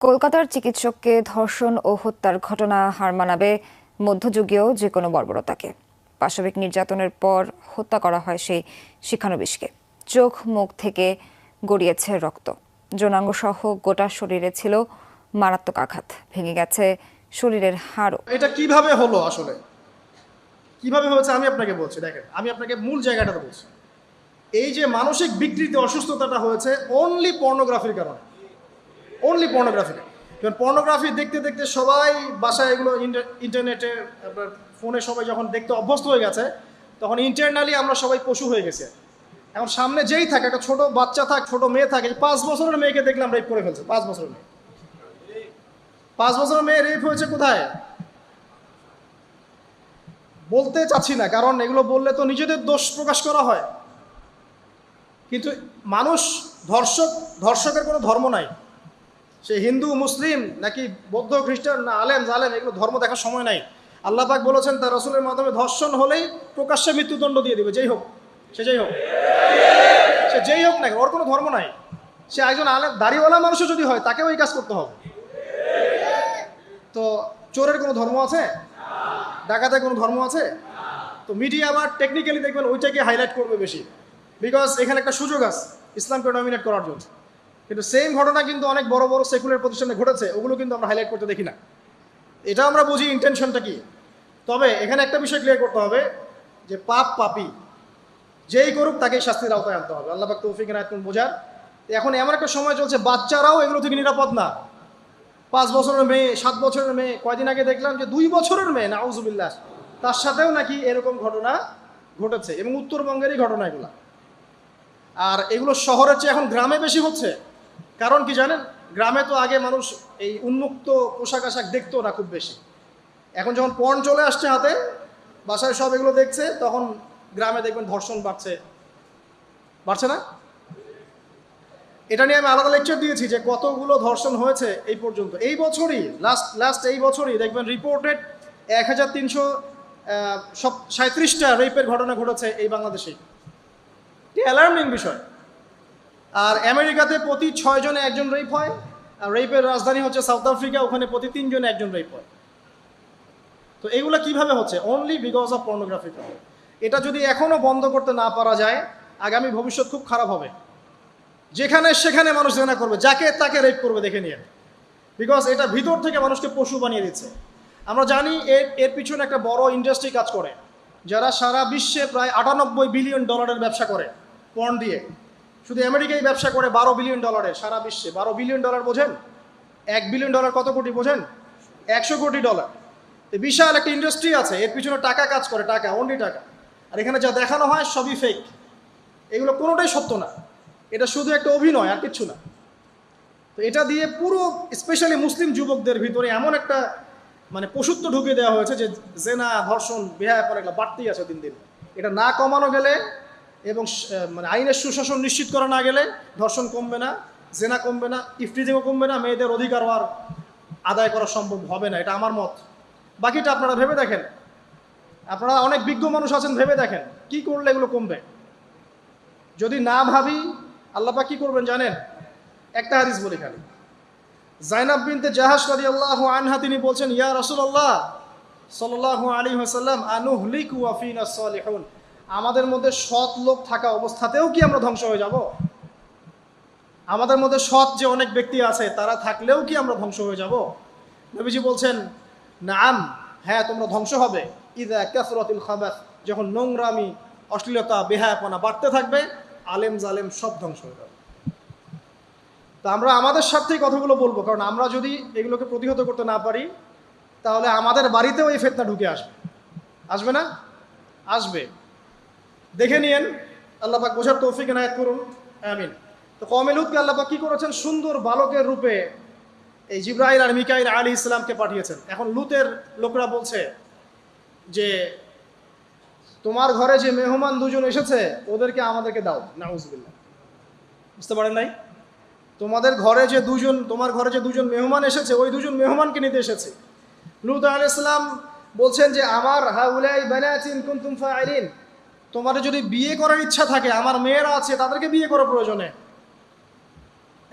কলকাতার চিকিৎসককে ধর্ষণ ও হত্যার ঘটনা হার মানাবে মধ্যযুগীয় যে কোনো বর্বরতাকে। পাশবিক নির্যাতনের পর হত্যা করা হয় সেই শিক্ষানবিশকে। চোখ মুখ থেকে গড়িয়েছে রক্ত, যৌনাঙ্গ সহ গোটা শরীরে ছিল মারাত্মক আঘাত, ভেঙে গেছে শরীরের হাড়ও। এটা কিভাবে হলো, আসলে কিভাবে হয়েছে আমি আপনাকে বলছি। দেখেন, আমি আপনাকে মূল জায়গাটাতে বলছি। এই যে মানসিক বিকৃতি, অসুস্থতাটা হয়েছে অনলি পর্নোগ্রাফির কারণে, অনলি পর্নোগ্রাফি। কারণ পর্নোগ্রাফি দেখতে দেখতে সবাই বাসায় এগুলো ইন্টারনেটে, আপনার ফোনে সবাই যখন দেখতে অভ্যস্ত হয়ে গেছে, তখন ইন্টারনালি আমরা সবাই পশু হয়ে গেছে। এখন সামনে যেই থাকে, একটা ছোট বাচ্চা থাক, ছোট মেয়ে থাকে, 5 বছরের মেয়েকে দেখলাম রেপ করে ফেলছে। 5 বছরের মেয়ে, 5 বছরের মেয়ে রেপ হয়েছে কোথায় বলতে চাচ্ছি না, কারণ এগুলো বললে তো নিজেদের দোষ প্রকাশ করা হয়। কিন্তু মানুষ ধর্ষকের কোনো ধর্ম নাই। সে হিন্দু, মুসলিম, নাকি বৌদ্ধ, খ্রিস্টান, না আলেম জালেম, এগুলো ধর্ম দেখার সময় নাই। আল্লাহ পাক বলেছেন তার রাসূলের মাধ্যমে, ধর্ষণ হলেই প্রকাশ্যে মৃত্যুদণ্ড দিয়ে দিবে, যেই হোক, সে যেই হোক, সে যেই হোক না, ওর কোনো ধর্ম নাই। সে একজন আলেম দাড়িওয়ালা মানুষও যদি হয়, তাকেও এই কাজ করতে হবে। তো চোরের কোনো ধর্ম আছে? ডাকাতের কোনো ধর্ম আছে? তো মিডিয়া আবার টেকনিক্যালি দেখবেন ওইটাকে হাইলাইট করবে বেশি, বিকজ এখানে একটা সুযোগ আছে ইসলামকে ডমিনেট করার জন্য। কিন্তু সেম ঘটনা কিন্তু অনেক বড় বড় সেকুলার প্রতিষ্ঠানে ঘটেছে, ওগুলো কিন্তু আমরা হাইলাইট করতে দেখি না। এটা আমরা বুঝি ইন্টেনশনটা কি। তবে এখানে একটা বিষয় ক্লিয়ার করতে হবে যে পাপী যেই করুক তাকেই শাস্তির আওতায় আনতে হবে। আল্লাহ পাক তৌফিক এনায়েত করুন বোঝার। এখন এমন একটা সময় চলছে, বাচ্চারাও এগুলো থেকে নিরাপদ না। 5 বছরের মেয়ে, 7 বছরের মেয়ে, কয়দিন আগে দেখলাম যে 2 বছরের মেয়ে, নাউজুবিল্লাহ, তার সাথেও নাকি এরকম ঘটনা ঘটেছে, এবং উত্তরবঙ্গেরই ঘটনা এগুলো। আর এগুলো শহরের চেয়ে এখন গ্রামে বেশি হচ্ছে। কারণ কি জানেন, গ্রামে তো আগে মানুষ এই উন্মুক্ত পোশাক আশাক দেখতো না খুব বেশি। এখন যখন পর্ন চলে আসছে হাতে, বাসায় সব এগুলো দেখছে, তখন গ্রামে দেখবেন ধর্ষণ বাড়ছে না? এটা নিয়ে আমি আলাদা লেকচার দিয়েছি যে কতগুলো ধর্ষণ হয়েছে এই পর্যন্ত। এই বছরই লাস্ট এই বছরই দেখবেন রিপোর্টেড 1337টা রেপের ঘটনা ঘটেছে এই বাংলাদেশে। এটি অ্যালার্মিং বিষয়। আর আমেরিকাতে প্রতি 6 জনে একজন রেপ হয়, আর রেপের রাজধানী হচ্ছে সাউথ আফ্রিকা, ওখানে প্রতি 3 জনে একজন রেপ হয়। তো এইগুলো কিভাবে হচ্ছে? Only because of pornography. এটা যদি এখনো বন্ধ করতে না পারা যায়, আগামী ভবিষ্যৎ খুব খারাপ হবে। যেখানে সেখানে মানুষ জেনা করবে, যাকে তাকে রেপ করবে, দেখে নিয়ে। বিকজ এটা ভিতর থেকে মানুষকে পশু বানিয়ে দিচ্ছে। আমরা জানি এর পিছনে একটা বড় ইন্ডাস্ট্রি কাজ করে, যারা সারা বিশ্বে প্রায় $98 বিলিয়ন ব্যবসা করে পর্ন দিয়ে। শুধু আমেরিকায় ব্যবসা করে $12 বিলিয়ন, সারা বিশ্বে $12 বিলিয়ন বোঝেন? $1 বিলিয়ন কত কোটি বোঝেন? $100 কোটি। বিশাল একটা ইন্ডাস্ট্রি আছে, এর পিছনে টাকা কাজ করে, টাকা, অনলি টাকা। আর এখানে যা দেখানো হয় সবই ফেক, এগুলো কোনোটাই সত্য না। এটা শুধু একটা অভিনয়, আর কিচ্ছু না। তো এটা দিয়ে পুরো স্পেশালি মুসলিম যুবকদের ভিতরে এমন একটা পশুত্ব ঢুকিয়ে দেওয়া হয়েছে যে জেনা, ধর্ষণ, বেহায়াপনা এগুলো বাড়তেই আছে দিন দিন। এটা না কমানো গেলে এবং আইনের সুশাসন নিশ্চিত করা না গেলে ধর্ষণ কমবে না, জেনা কমবে না, ইফটিজিংও কমবে না, মেয়েদের অধিকার আর আদায় করা সম্ভব হবে না। এটা আমার মত। বাকিটা আপনারা ভেবে দেখেন, আপনারা অনেক বিজ্ঞ মানুষ আছেন, ভেবে দেখেন কি করলে এগুলো কমবে। যদি না ভাবি, আল্লাহ পাক কি করবেন জানেন? একটা হাদিস বলি খালি। জাইনাব বিনতে জাহাশ রাদিয়াল্লাহু আনহা তিনি বলছেন, ইয়া রাসূলুল্লাহ সাল্লাল্লাহু আলাইহি ওয়াসাল্লাম, আনুহলিকু ওয়া ফিনা সালিহুন, আমাদের মধ্যে সৎ লোক থাকা অবস্থাতেও কি আমরা ধ্বংস হয়ে যাব? আমাদের মধ্যে সৎ যে অনেক ব্যক্তি আছে, তারা থাকলেও কি আমরা ধ্বংস হয়ে যাব? নবীজি বলছেন, নাম, হ্যাঁ, তোমরা ধ্বংস হবে। ইযা কাসরাতিল খাবাস, যখন নোংরামি, অশ্লীলতা, বেহায়াপনা বাড়তে থাকবে, আলেম জালেম সব ধ্বংস হয়ে যাবে। তো আমরা আমাদের স্বার্থেই কথাগুলো বলবো, কারণ আমরা যদি এগুলোকে প্রতিহত করতে না পারি, তাহলে আমাদের বাড়িতেও এই ফিতনা ঢুকে আসবে না? আসবে। দেখে নিয়েন, আল্লাহ পাক বোঝার তৌফিক এনায়েত করুন, আমিন। তো কওমে লূতকে আল্লাহ পাক কি করেছেন? সুন্দর বালকের রূপে এই জিবরাইল আর মিকাইল আলাইহিস সালামকে পাঠিয়েছেন। এখন লূতের লোকরা বলছে যে তোমার ঘরে যে মেহমান দুজন এসেছে, ওদেরকে আমাদেরকে দাও। নাউজুবিল্লাহ। বুঝতে পারেন নাই? তোমার ঘরে যে দুজন মেহমান এসেছে, ওই দুজন মেহমানকে নিতে এসেছে। লূত আলাইহিস সালাম বলছেন যে আমার হাউলাই বানাতিন কুনতুম ফাইলিন, তোমাদের যদি বিয়ে করার ইচ্ছা থাকে, আমার মেয়েরা আছে, তাদেরকে বিয়ে করা প্রয়োজনে।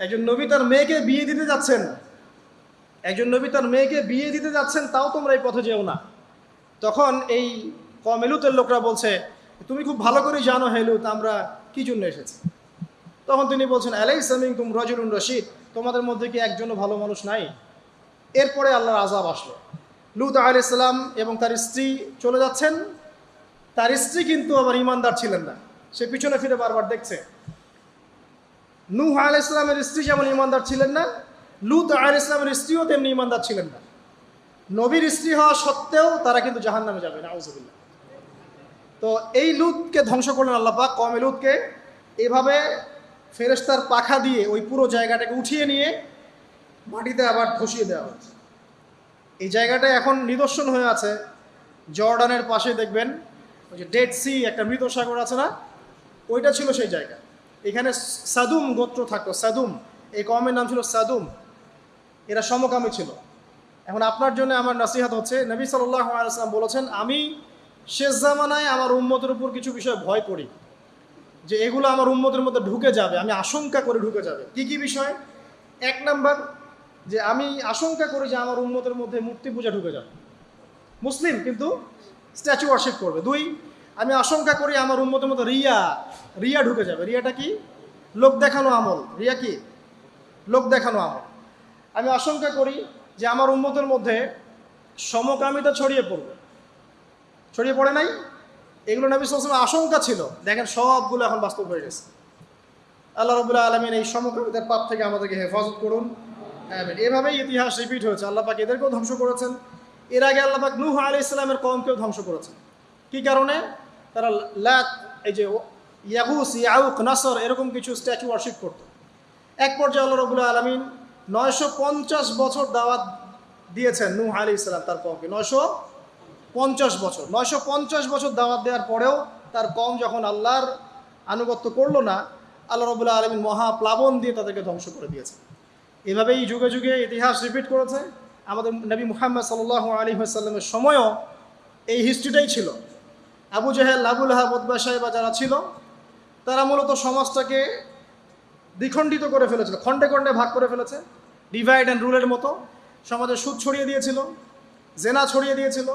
একজন নবী তার মেয়েকে বিয়ে দিতে যাচ্ছেন, একজন নবী তার মেয়েকে বিয়ে দিতে যাচ্ছেন, তাও তোমরা এই পথে যেও না। তখন এই কওমে লূতের লোকরা বলছে, তুমি খুব ভালো করে জানো হে লূত আমরা কি জন্য এসেছি। তখন তিনি বলছেন, আলাইসা মিনকুম রাজুলুন রশীদ, তোমাদের মধ্যে কি একজনও ভালো মানুষ নাই? এরপরে আল্লাহর আযাব আসলো। লূত আলাইহিস সালাম এবং তার স্ত্রী চলে যাচ্ছেন। তার স্ত্রী কিন্তু আবার ইমানদার ছিলেন না, সে পিছনে ফিরে বারবার দেখছে। নূহ আলাইহিস সালামের স্ত্রী যেমন ইমানদার ছিলেন না, লূত আলাইহিস সালামের স্ত্রীও তেমনি ইমানদার ছিলেন না। নবীর স্ত্রী হওয়া সত্ত্বেও তারা কিন্তু জাহান্নামে যাবে, নাউযুবিল্লাহ। তো এই লূতকে ধ্বংস করলেন আল্লাহ পাক, কওমে লূতকে এভাবে ফেরেশতার পাখা দিয়ে ওই পুরো জায়গাটাকে উঠিয়ে নিয়ে মাটিতে আবার ধসিয়ে দেওয়া হচ্ছে। এই জায়গাটা এখন নিদর্শন হয়ে আছে। জর্ডানের পাশে দেখবেন ওই যে ডেড সি, একটা মৃত সাগর আছে না, ওইটা ছিল সেই জায়গা। এখানে সাদুম গোত্র থাকতো, সাদুম, এই কওমের নাম ছিল সাদুম। এরা সমকামী ছিল। এখন আপনার জন্য আমার নসিহত হচ্ছে, নবী সাল্লাল্লাহু আলাইহি ওয়াসাল্লাম বলেছেন, আমি শেষ জামানায় আমার উম্মতের উপর কিছু বিষয় ভয় করি, যে এগুলো আমার উম্মতের মধ্যে ঢুকে যাবে, আমি আশঙ্কা করে ঢুকে যাবে। কি কি বিষয়? এক নাম্বার, যে আমি আশঙ্কা করি যে আমার উম্মতের মধ্যে মূর্তি পূজা ঢুকে যাবে, মুসলিম কিন্তু স্ট্যাচু ওয়ার্শিপ করবে। দুই, আমি আশঙ্কা করি আমার উম্মতের মধ্যে রিয়া ঢুকে যাবে। রিয়াটা কি? লোক দেখানো আমল। রিয়া কি? লোক দেখানো আমল। আমি আশঙ্কা করি যে আমার উম্মতের মধ্যে সমকামিতা ছড়িয়ে পড়বে। ছড়িয়ে পড়ে নাই? এগুলো নবী সাল্লাল্লাহু আলাইহি ওয়াসাল্লামের আশঙ্কা ছিল। দেখেন সবগুলো এখন বাস্তব হয়ে গেছে। আল্লাহ রাব্বুল আলামিন এই সমকামিতার পাপ থেকে আমাদেরকে হেফাজত করুন, আমিন। এভাবেই ইতিহাস রিপিট হয়েছে। আল্লাহ পাক এদেরকেও ধ্বংস করেছেন। এর আগে আল্লাহ পাক নূহ আলাইহিস সালামের কওমকেও ধ্বংস করেছেন। কি কারণে? তারা লাত, এই যে ইয়াগুস, ইয়াউক, নাসর, এরকম কিছু স্ট্যাচু ওয়ার্শিপ করত। এক পর্যায়ে আল্লাহ রাব্বুল আলামিন 950 বছর দাওয়াত দিয়েছেন নূহ আলাইহিস সালাম তার কওমকে। 950 বছর, 950 বছর দাওয়াত দেওয়ার পরেও তার কওম যখন আল্লাহর আনুগত্য করলো না, আল্লাহ রাব্বুল আলামিন মহাপ্লাবন দিয়ে তাদেরকে ধ্বংস করে দিয়েছে। এভাবেই যুগে যুগে ইতিহাস রিপিট করেছে। আমাদের নবী মুহাম্মদ সাল্লাল্লাহু আলাইহি ওয়াসাল্লামের সময়ও এই হিস্ট্রিটাই ছিল। আবু জাহেল, আবু লাহাব, উতবা, শাইবা যারা ছিল, তারা মূলত সমাজটাকে দ্বিখণ্ডিত করে ফেলেছিল, খণ্ডে খণ্ডে ভাগ করে ফেলেছে, ডিভাইড অ্যান্ড রুলের মতো। সমাজে সুদ ছড়িয়ে দিয়েছিল, জেনা ছড়িয়ে দিয়েছিল,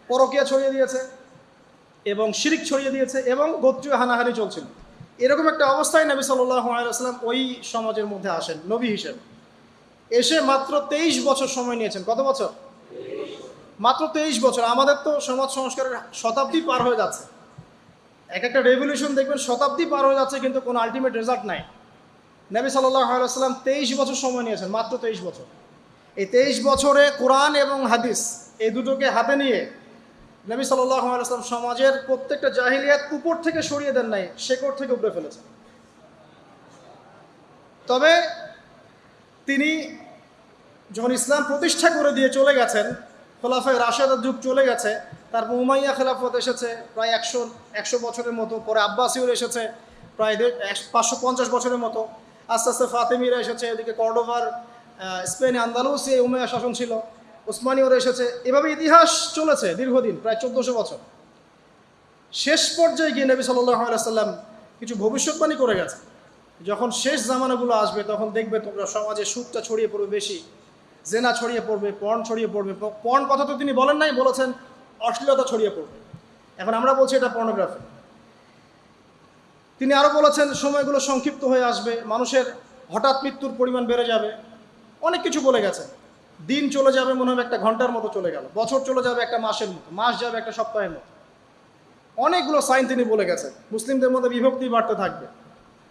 পরকীয়া ছড়িয়ে দিয়েছে এবং শিরিক ছড়িয়ে দিয়েছে এবং গোত্রীয় হানাহানি চলছিল। এরকম একটা অবস্থায় নবী সাল্লাল্লাহু আলাইহি ওয়াসাল্লাম ওই সমাজের মধ্যে আসেন নবী হিসেবে। এসে মাত্র 23 বছর সময় নিয়েছেন। কত বছর? মাত্র 23 বছর। আমাদের তো সমাজ সংস্কারের শতাব্দী পার হয়ে যাচ্ছে। এক একটা রেভলিউশন দেখবেন শতাব্দী পার হয়ে যাচ্ছে, কিন্তু কোনো আলটিমেট রেজাল্ট নাই। নবী সাল্লাল্লাহু আলাইহি ওয়াসাল্লাম 23 বছর সময় নিয়েছেন, মাত্র 23 বছর। এই 23 বছরে কোরআন এবং হাদিস এই দুটোকে হাতে নিয়ে নবী সাল্লাল্লাহু আলাইহি ওয়াসাল্লাম সমাজের প্রত্যেকটা জাহিলিয়াত উপর থেকে সরিয়ে দেন নাই, শেকড় থেকে উপরে ফেলেছেন। তবে তিনি যখন ইসলাম প্রতিষ্ঠা করে দিয়ে চলে গেছেন, খোলাফায়ে রাশেদার যুগ চলে গেছে, তারপর উমাইয়া খেলাফত এসেছে প্রায় 100 বছরের মতো, পরে আব্বাসীয়র এসেছে প্রায় 550 বছরের মতো, আস্তে আস্তে ফাতেমিরা এসেছে, এদিকে কর্ডোভার, স্পেনে আন্দালুসিয়া উমাইয়া শাসন ছিল, উসমানীয়রা এসেছে। এভাবে ইতিহাস চলেছে দীর্ঘদিন, প্রায় 1400 বছর। শেষ পর্যায়ে গিয়ে নবী সাল্লাল্লাহু আলাইহি ওয়াসাল্লাম কিছু ভবিষ্যৎবাণী করে গেছে, যখন শেষ জামানাগুলো আসবে তখন দেখবে তোমরা সমাজে সুদটা ছড়িয়ে পড়বে বেশি, জেনা ছড়িয়ে পড়বে, পর্ন ছড়িয়ে পড়বে। পর্ন কথা তো তিনি বলেন নাই, বলেছেন অশ্লীলতা ছড়িয়ে পড়বে। এখন আমরা বলছি এটা পর্নোগ্রাফি। তিনি আরও বলেছেন সময়গুলো সংক্ষিপ্ত হয়ে আসবে, মানুষের হঠাৎ মৃত্যুর পরিমাণ বেড়ে যাবে, অনেক কিছু বলে গেছেন। দিন চলে যাবে মনে হবে একটা ঘন্টার মতো চলে গেল, বছর চলে যাবে একটা মাসের মতো, মাস যাবে একটা সপ্তাহের মতো। অনেকগুলো সাইন তিনি বলে গেছেন। মুসলিমদের মধ্যে বিভক্তি বাড়তে থাকবে,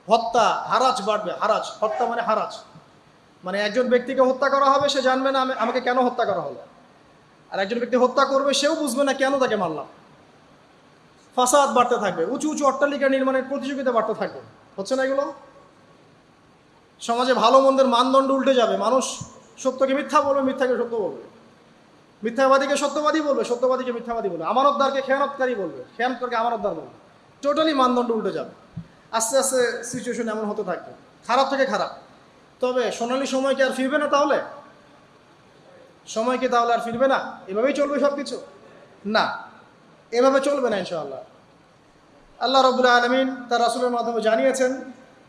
হত্যা, হারাজ বাড়বে। হারাজ, হত্যা মানে হারাজ, মানে একজন ব্যক্তিকে হত্যা করা হবে, সে জানবে না আমাকে কেন হত্যা করা হলো, আর একজন ব্যক্তি হত্যা করবে, সেও বুঝবে না কেন তাকে মারলাম। ফাসাদ বাড়তে থাকবে, উঁচু উঁচু অট্টালিকা নির্মাণের প্রতিযোগিতা বাড়তে থাকবে। হচ্ছে না এগুলো? সমাজে ভালো মন্দের মানদণ্ড উল্টে যাবে। মানুষ সত্যকে মিথ্যা বলবে, মিথ্যাকে সত্য বলবে, মিথ্যাবাদীকে সত্যবাদী বলবে, সত্যবাদীকে মিথ্যাবাদী বলবে, আমানতদারকে খেয়ানতকারী বলবে, খেয়ানতকারকে আমানতদার বলবে। টোটালি মানদণ্ড উল্টে যাবে। আস্তে আস্তে সিচুয়েশন এমন হতে থাকবে, খারাপ থেকে খারাপ। তবে সোনালী সময় কি আর ফিরবে না? তাহলে সময় কি তাহলে আর ফিরবে না? এভাবেই চলবে সব কিছু? না, এভাবে চলবে না ইনশাআল্লাহ। আল্লাহ রাব্বুল আলামিন তার রাসূলের মাধ্যমে জানিয়েছেন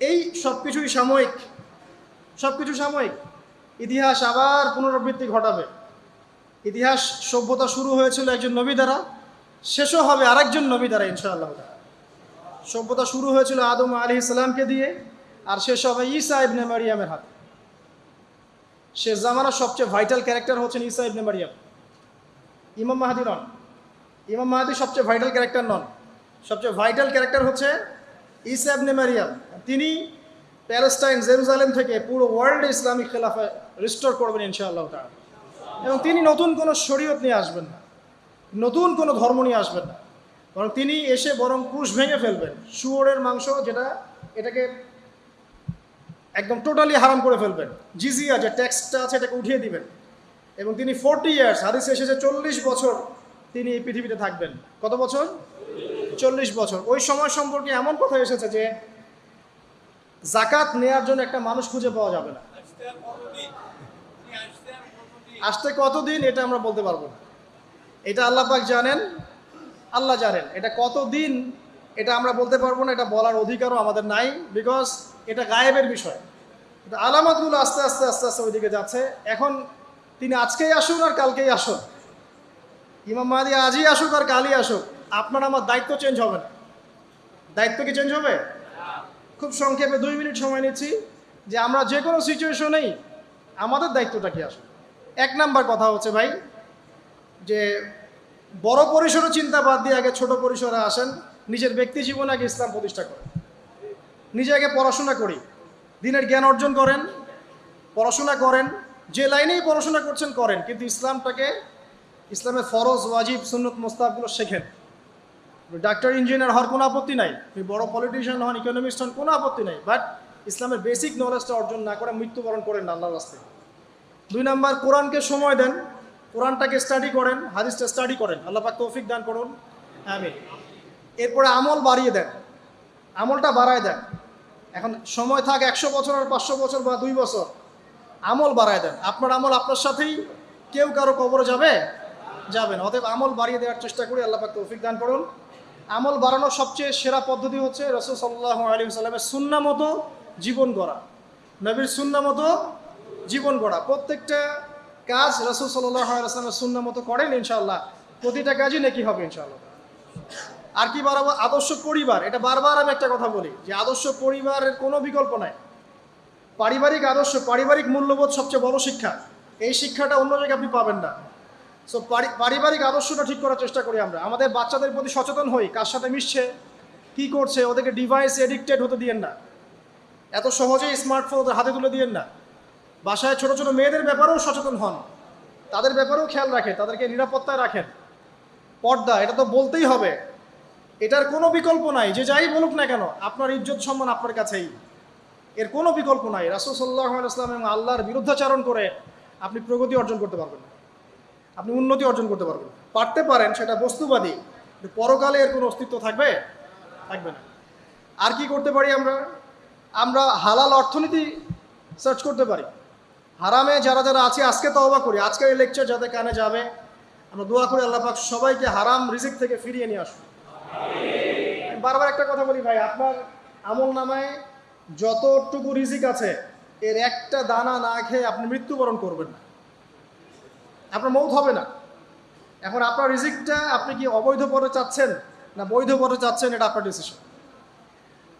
এই সব কিছুই সাময়িক, সব কিছু সাময়িক। ইতিহাস আবার পুনরাবৃত্তি ঘটাবে। ইতিহাস সভ্যতা শুরু হয়েছিল একজন নবী দ্বারা, শেষও হবে আরেকজন নবী দ্বারা ইনশাআল্লাহ। সভ্যতা শুরু হয়েছিল আদম আলাইহিস সালামকে দিয়ে, আর শেষ হবে ঈসা ইবনে মারিয়ামের হাতে। শেষ জামানার সবচেয়ে ভাইটাল ক্যারেক্টার হচ্ছেন ঈসা ইবনে মারিয়াম। ইমাম মাহদী নন, ইমাম মাহদী সবচেয়ে ভাইটাল ক্যারেক্টার নন। সবচেয়ে ভাইটাল ক্যারেক্টার হচ্ছে ঈসা ইবনে মারিয়াম। তিনি প্যালেস্টাইন, জেরুজালেম থেকে পুরো ওয়ার্ল্ডে ইসলামিক খেলাফা রিস্টোর করবেন ইনশাআল্লাহ তাআলা। এবং তিনি নতুন কোনো শরীয়ত নিয়ে আসবেন না, নতুন কোনো ধর্ম নিয়ে আসবেন না, বরং তিনি এসে বরং ক্রুশ ভেঙে ফেলবেন। শুয়োরের মাংস যেটা, এটাকে একদম টোটালি হারাম করে ফেলবেন। জিজিয়া যে ট্যাক্সটা আছে এটাকে উঠিয়ে দিবেন। এবং তিনি 40 ইয়ার্স, হাদিসে এসেছে 40 বছর তিনি এই পৃথিবীতে থাকবেন। কত বছর? 40 বছর। ওই সময় সম্পর্কে এমন কথা এসেছে যে জাকাত নেয়ার জন্য একটা মানুষ খুঁজে পাওয়া যাবে না। আসতে কতদিন এটা আমরা বলতে পারবো না, এটা আল্লাহ পাক জানেন, আল্লাহ জানেন। এটা কতদিন এটা আমরা বলতে পারবো না, এটা বলার অধিকারও আমাদের নাই, বিকজ এটা গায়েবের বিষয়। আলামতগুলো আস্তে আস্তে আস্তে আস্তে ওইদিকে যাচ্ছে। এখন তিনি আজকেই আসুন আর কালকেই আসুন, ইমাম মাহদী আজই আসুক আর কালই আসুক, আপনার আমার দায়িত্ব চেঞ্জ হবে না। দায়িত্ব কি চেঞ্জ হবে? খুব সংক্ষেপে 2 মিনিট সময় নিচ্ছি যে আমরা যে কোনো সিচুয়েশনেই আমাদের দায়িত্বটা কি আসবে। 1 নাম্বার কথা হচ্ছে ভাই, যে বড় পরিসরে চিন্তা বাদ দিয়ে আগে ছোট পরিসরে আসেন। নিজের ব্যক্তি জীবনে আগে ইসলাম প্রতিষ্ঠা করেন, নিজে আগে পড়াশোনা করি, দিনের জ্ঞান অর্জন করেন, পড়াশোনা করেন, যে লাইনেই পড়াশোনা করছেন করেন, কিন্তু ইসলামটাকে, ইসলামের ফরজ, ওয়াজিব, সুন্নত, মোস্তাহাবগুলো শেখেন। ডাক্তার, ইঞ্জিনিয়ার হওয়ার কোনো আপত্তি নাই, তুমি বড় পলিটিশিয়ান হন, ইকোনমিস্ট হন, কোনো আপত্তি নাই, বাট ইসলামের বেসিক নলেজটা অর্জন না করে মৃত্যুবরণ করেন না আল্লাহর রাস্তায়। 2 নাম্বার, কোরআনকে সময় দেন, কোরআনটাকে স্টাডি করেন, হাদিসটা স্টাডি করেন, আল্লাহ পাক তৌফিক দান করুন, আমিন। এরপরে আমল বাড়িয়ে দেন, আমলটা বাড়ায় দেন। এখন সময় থাক 100 বছর আর 500 বছর বা 2 বছর, আমল বাড়ায় দেন। আপনার আমল আপনার সাথেই, কেউ কারো কবরে যাবে যাবেন। অতএব আমল বাড়িয়ে দেওয়ার চেষ্টা করি, আল্লাহ পাক তৌফিক দান করুন। আমল বাড়ানোর সবচেয়ে সেরা পদ্ধতি হচ্ছে রাসূল সাল্লাল্লাহু আলাইহি ওয়াসাল্লামের সুন্নাহ মতো জীবন গড়া, নবীর সুন্নাহ মতো জীবন গড়া। প্রত্যেকটা কাজ রাসূল সাল্লাল্লাহু আলাইহি ওয়াসাল্লামের সুন্নাহ মতো করেন, ইনশাআল্লাহ প্রতিটা কাজই নেকি হবে ইনশাআল্লাহ। আর কি বাড়াবো? আদর্শ পরিবার। এটা বারবার আমি একটা কথা বলি যে আদর্শ পরিবারের কোনো বিকল্প নাই। পারিবারিক আদর্শ, পারিবারিক মূল্যবোধ সবচেয়ে বড় শিক্ষা। এই শিক্ষাটা অন্য জায়গায় আপনি পাবেন না। সো পারিবারিক আদর্শটা ঠিক করার চেষ্টা করি আমরা। আমাদের বাচ্চাদের প্রতি সচেতন হই, কার সাথে মিশছে, কি করছে, ওদেরকে ডিভাইস এডিক্টেড হতে দিয়েন না, এত সহজেই স্মার্টফোন ওদের হাতে তুলে দিয়েন না। বাসায় ছোট ছোট মেয়েদের ব্যাপারেও সচেতন হন, তাদের ব্যাপারেও খেয়াল রাখেন, তাদেরকে নিরাপত্তায় রাখেন। পর্দা, এটা তো বলতেই হবে, এটার কোনো বিকল্প নাই। যে যাই বলুক না কেন, আপনার ইজ্জত সম্মান আপনার কাছেই, এর কোনো বিকল্প নাই। রাসূল সাল্লাল্লাহু আলাইহি ওয়াসাল্লাম এবং আল্লাহর বিরুদ্ধাচারণ করে আপনি প্রগতি অর্জন করতে পারবেন না, আপনি উন্নতি অর্জন করতে পারবেন না। পারতে পারেন, সেটা বস্তুবাদী, পরকালে এর কোনো অস্তিত্ব থাকবে? থাকবে না। আর কি করতে পারি আমরা? আমরা হালাল অর্থনীতি সার্চ করতে পারি। হারামে যারা যারা আছে আজকে তওবা করি, আজকের এই লেকচার যাদের কানে যাবে, আমরা দোয়া করি আল্লাহ পাক সবাইকে হারাম রিজিক থেকে ফিরিয়ে নিয়ে আসুন। বারবার একটা কথা বলি ভাই, আপনার আমল নামায় যতটুকু রিজিক আছে এর একটা দানা না খেয়ে আপনি মৃত্যুবরণ করবেন না, আপনার মৌত হবে না। এখন আপনার রিজিকটা আপনি কি অবৈধ পথে চাচ্ছেন না বৈধ পথে চাচ্ছেন, এটা আপনার ডিসিশন।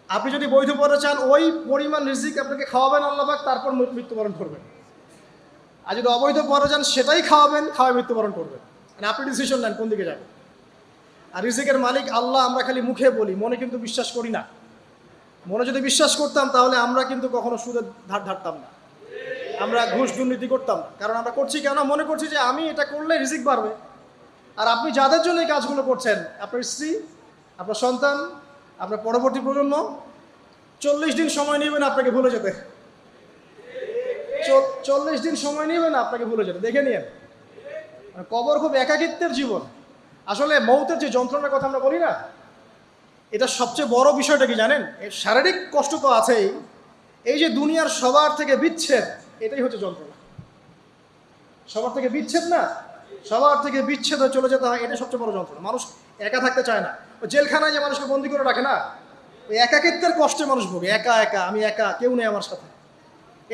আপনি যদি বৈধ পথে চান, ওই পরিমাণ রিজিক আপনাকে খাওয়াবেন আল্লাহ পাক, তারপর মৃত্যুবরণ করবেন। আর যদি অবৈধ পথে চান, সেটাই খাওয়াবেন, খাওয়ায় মৃত্যুবরণ করবেন। মানে আপনি ডিসিশন নেন কোন দিকে যাবেন। আর রিজিকের মালিক আল্লাহ আমরা খালি মুখে বলি, মনে কিন্তু বিশ্বাস করি না। মনে যদি বিশ্বাস করতাম তাহলে আমরা কিন্তু কখনো সুদের ধার ধারতাম না, আমরা ঘুষ দুর্নীতি করতাম না। কারণ আমরা করছি কেন? মনে করছি যে আমি এটা করলে রিজিক বাড়বে। আর আপনি যাদের জন্য এই কাজগুলো করছেন, আপনার স্ত্রী, আপনার সন্তান, আপনার পরবর্তী প্রজন্ম, 40 দিন সময় নেবেন আপনাকে ভুলে যেতে। 40 দিন সময় নেবেন আপনাকে ভুলে যেতে, দেখে নিন। কবর খুব একাকিত্বের জীবন। আসলে মৌতের যে যন্ত্রণার কথা আমরা বলি না, এটা সবচেয়ে বড় বিষয়টা কি জানেন? শারীরিক কষ্ট তো আছেই, এই যে দুনিয়ার সবার থেকে বিচ্ছেদ, এটাই হচ্ছে যন্ত্রণা। সবার থেকে বিচ্ছেদ না, সবার থেকে বিচ্ছেদ হয়ে চলে যেতে হয়, এটা সবচেয়ে বড় যন্ত্রণা। মানুষ একা থাকতে চায় না। ওই জেলখানায় যে মানুষকে বন্দি করে রাখে না, ওই একাকিত্বের কষ্টে মানুষ ভোগে। একা একা, আমি একা, কেউ নেই আমার সাথে।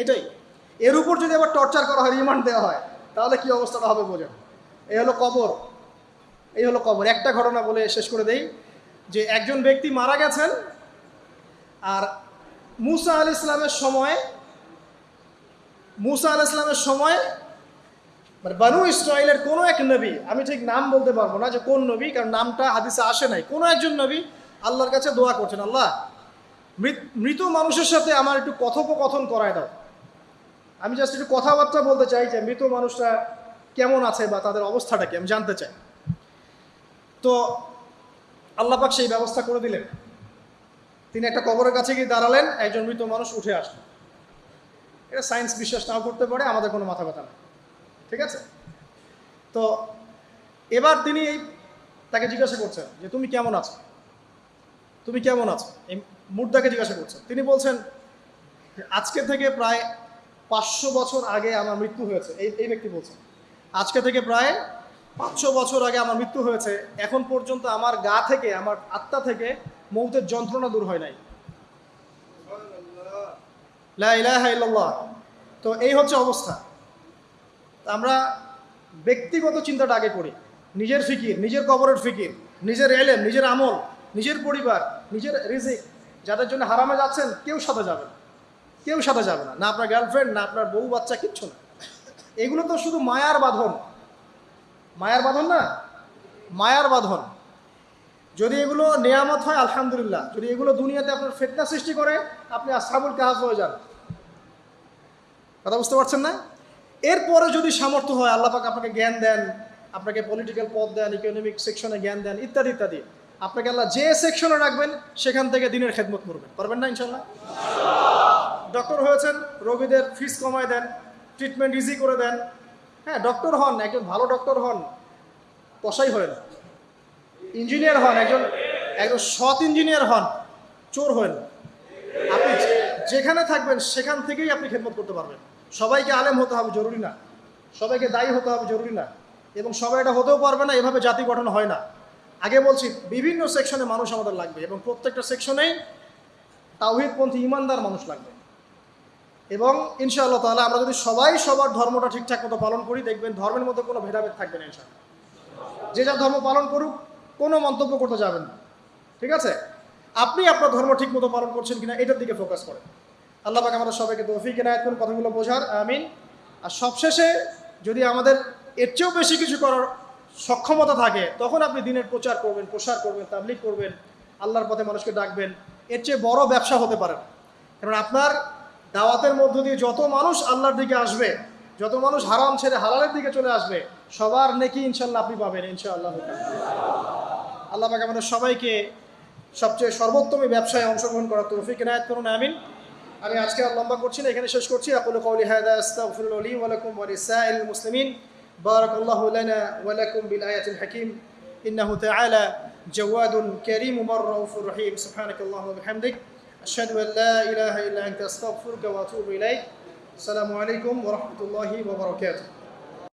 এটাই এর উপর যদি আবার টর্চার করা হয়, রিমান্ড দেওয়া হয়, তাহলে কি অবস্থাটা হবে বোঝেন। এই হলো কবর, এই হলো কবর। একটা ঘটনা বলে শেষ করে দেই যে একজন ব্যক্তি মারা গেছেন, আর মুসা আলাইহিস সালামের সময় মানে বানু ইসরাইলের কোনো এক নবী, আমি ঠিক নাম বলতে পারবো না যে কোন নবী, কারণ নামটা হাদিসে আসে নাই, কোনো একজন নবী আল্লাহর কাছে দোয়া করছেন, আল্লাহ মৃত মানুষের সাথে আমার একটু কথোপকথন করায় দাও, আমি জাস্ট একটু কথাবার্তা বলতে চাই যে মৃত মানুষটা কেমন আছে বা তাদের অবস্থাটা কি আমি জানতে চাই। তো আল্লাহ পাক সেই ব্যবস্থা করে দিলেন। তিনি একটা কবরের কাছে গিয়ে দাঁড়ালেন, একজন মৃত মানুষ উঠে আসলো। এটা সায়েন্স বিশ্বাস নাও করতে পারে, আমাদের কোনো মাথা ব্যথা নেই, ঠিক আছে। তো এবার তিনি তাকে জিজ্ঞাসা করছেন যে তুমি কেমন আছো, তুমি কেমন আছো, এই মুর্দাকে জিজ্ঞাসা করছেন। তিনি বলছেন আজকে থেকে প্রায় 500 বছর আগে আমার মৃত্যু হয়েছে। এই ব্যক্তি বলছেন আজকে থেকে প্রায় 500 বছর আগে আমার মৃত্যু হয়েছে, এখন পর্যন্ত আমার গা থেকে, আমার আত্মা থেকে মৌতের যন্ত্রণা দূর হয় নাই। লা ইলাহা ইল্লাল্লাহ। তো এই হচ্ছে অবস্থা। আমরা ব্যক্তিগত চিন্তাটা আগে করি, নিজের ফিকির, নিজের কবরের ফিকির, নিজের এলেম, নিজের আমল, নিজের পরিবার, নিজের রিজিক। যাদের জন্য হারামে যাচ্ছেন কেউ সাথে যাবে না, কেউ সাথে যাবে না, না আপনার গার্লফ্রেন্ড, না আপনার বউ বাচ্চা, কিচ্ছু না। এগুলো তো শুধু মায়ার বাঁধন, মায়ার বাঁধন না, মায়ার বাঁধন। যদি এগুলো নেয়ামত হয় আলহামদুলিল্লাহ, যদি এগুলো দুনিয়াতে আপনার ফিতনা সৃষ্টি করে, আপনি আসহাবুল কাহাফ হয়ে যান। কথা বুঝতে পারছেন না? এরপরে যদি সামর্থ্য হয়, আল্লাহ পাক আপনাকে জ্ঞান দেন, আপনাকে পলিটিক্যাল পদ দেন, ইকোনমিক সেকশনে জ্ঞান দেন, ইত্যাদি ইত্যাদি, আপনাকে আল্লাহ যে সেকশনে রাখবেন সেখান থেকে দিনের খেদমত করবেন, পারবেন না ইনশাল্লাহ? ডক্টর হয়েছেন, রোগীদের ফিস কমায় দেন, ট্রিটমেন্ট ইজি করে দেন। হ্যাঁ, ডক্টর হন, একজন ভালো ডক্টর হন, কসাই হয় না। ইঞ্জিনিয়ার হন, একজন সৎ ইঞ্জিনিয়ার হন, চোর হয় না। আপনি যেখানে থাকবেন সেখান থেকেই আপনি খেদমত করতে পারবেন। সবাইকে আলেম হতে হবে জরুরি না, সবাইকে দায়ী হতে হবে জরুরি না, এবং সবাই এটা হতেও পারবে না। এভাবে জাতি গঠন হয় না। আগে বলছি বিভিন্ন সেকশনে মানুষ আমাদের লাগবে, এবং প্রত্যেকটা সেকশনেই তাওহীদপন্থী ইমানদার মানুষ লাগবে। এবং ইনশাআল্লাহ তাআলা আমরা যদি সবাই সবার ধর্মটা ঠিকঠাক মতো পালন করি, দেখবেন ধর্মের মধ্যে কোনো ভেদাভেদ থাকবে না ইনশাআল্লাহ। যে যার ধর্ম পালন করুক, কোনো মন্তব্য করতে যাবেন না, ঠিক আছে? আপনি আপনার ধর্ম ঠিক মতো পালন করছেন কিনা এটার দিকে ফোকাস করেন। আল্লাহ পাক আমাদের সবাইকে তৌফিক ইনায়াত করুন কথাগুলো বোঝার, আমিন। আর সবশেষে যদি আমাদের এর চেয়েও বেশি কিছু করার সক্ষমতা থাকে, তখন আপনি দিনের প্রচার করবেন, প্রসার করবেন, তাবলীগ করবেন, আল্লাহর পথে মানুষকে ডাকবেন। এর চেয়ে বড় ব্যবসা হতে পারে না। কারণ আপনার দাওয়াতের মধ্য দিয়ে যত মানুষ আল্লাহর দিকে আসবে, যত মানুষ হারাম ছেড়ে হালালের দিকে চলে আসবে, সবার নেকি ইনশাআল্লাহ আপনি পাবেন ইনশাআল্লাহ। আল্লাহ পাক আমাদের সবাইকে সবচেয়ে সর্বোত্তম ব্যবসায় অংশগ্রহণ করার তৌফিক ইনায়াত করুন, আমিন। আমি আজকে আর লম্বা করছি না, এখানে শেষ করছি। আকুলু কওলি হাযা আস্তাগফিরুল্লাহ লি ওয়া লাকুম ওয়া লিসাইরিল মুসলিমিন। বারাকাল্লাহু লানা ওয়া লাকুম বিল আয়াতিল হাকীম। ইন্নাহু তাআলা জাওয়াদুন কারীমুর রাউফুর রহিম। সুবহানাকাল্লাহুম্মা ওয়া বিহামদিক আশহাদু আন লা ইলাহা ইল্লা আনতা আস্তাগফিরুকা ওয়া আতুবু ইলাইক। আসসালামু আলাইকুম ওয়া রাহমাতুল্লাহি ওয়া বারাকাতুহু।